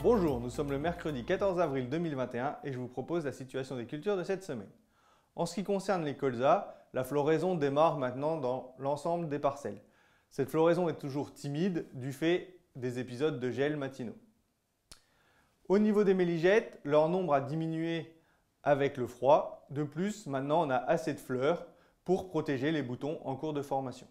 Bonjour, nous sommes le mercredi 14 avril 2021 et je vous propose la situation des cultures de cette semaine. En ce qui concerne les colzas, la floraison démarre maintenant dans l'ensemble des parcelles. Cette floraison est toujours timide du fait des épisodes de gel matinaux. Au niveau des méligettes, leur nombre a diminué avec le froid. De plus, maintenant on a assez de fleurs pour protéger les boutons en cours de formation.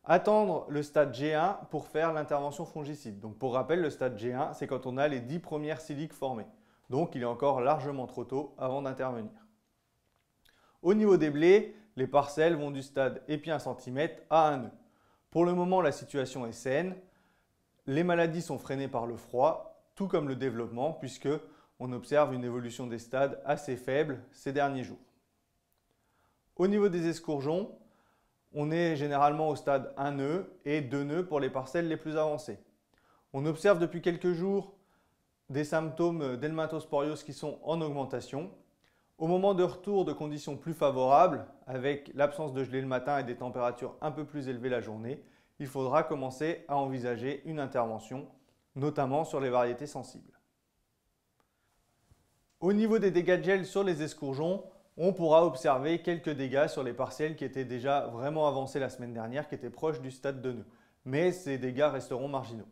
Attendre le stade G1 pour faire l'intervention fongicide. Donc pour rappel, le stade G1, c'est quand on a les 10 premières siliques formées. Donc il est encore largement trop tôt avant d'intervenir. Au niveau des blés, les parcelles vont du stade épi 1 cm à 1 nœud. Pour le moment, la situation est saine. Les maladies sont freinées par le froid, tout comme le développement, puisque on observe une évolution des stades assez faible ces derniers jours. Au niveau des escourgeons, on est généralement au stade 1 nœud et 2 nœuds pour les parcelles les plus avancées. On observe depuis quelques jours des symptômes d'helminthosporiose qui sont en augmentation. Au moment de retour de conditions plus favorables, avec l'absence de gelée le matin et des températures un peu plus élevées la journée, il faudra commencer à envisager une intervention, notamment sur les variétés sensibles. Au niveau des dégâts de gel sur les escourgeons, on pourra observer quelques dégâts sur les parcelles qui étaient déjà vraiment avancées la semaine dernière, qui étaient proches du stade de nœud. Mais ces dégâts resteront marginaux.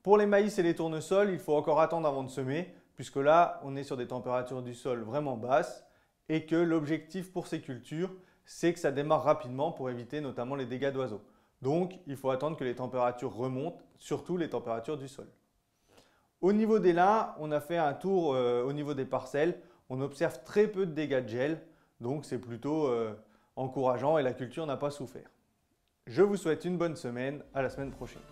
Pour les maïs et les tournesols, il faut encore attendre avant de semer, puisque là, on est sur des températures du sol vraiment basses et que l'objectif pour ces cultures, c'est que ça démarre rapidement pour éviter notamment les dégâts d'oiseaux. Donc, il faut attendre que les températures remontent, surtout les températures du sol. Au niveau des lins, on a fait un tour au niveau des parcelles. On observe très peu de dégâts de gel, donc c'est plutôt encourageant et la culture n'a pas souffert. Je vous souhaite une bonne semaine, à la semaine prochaine.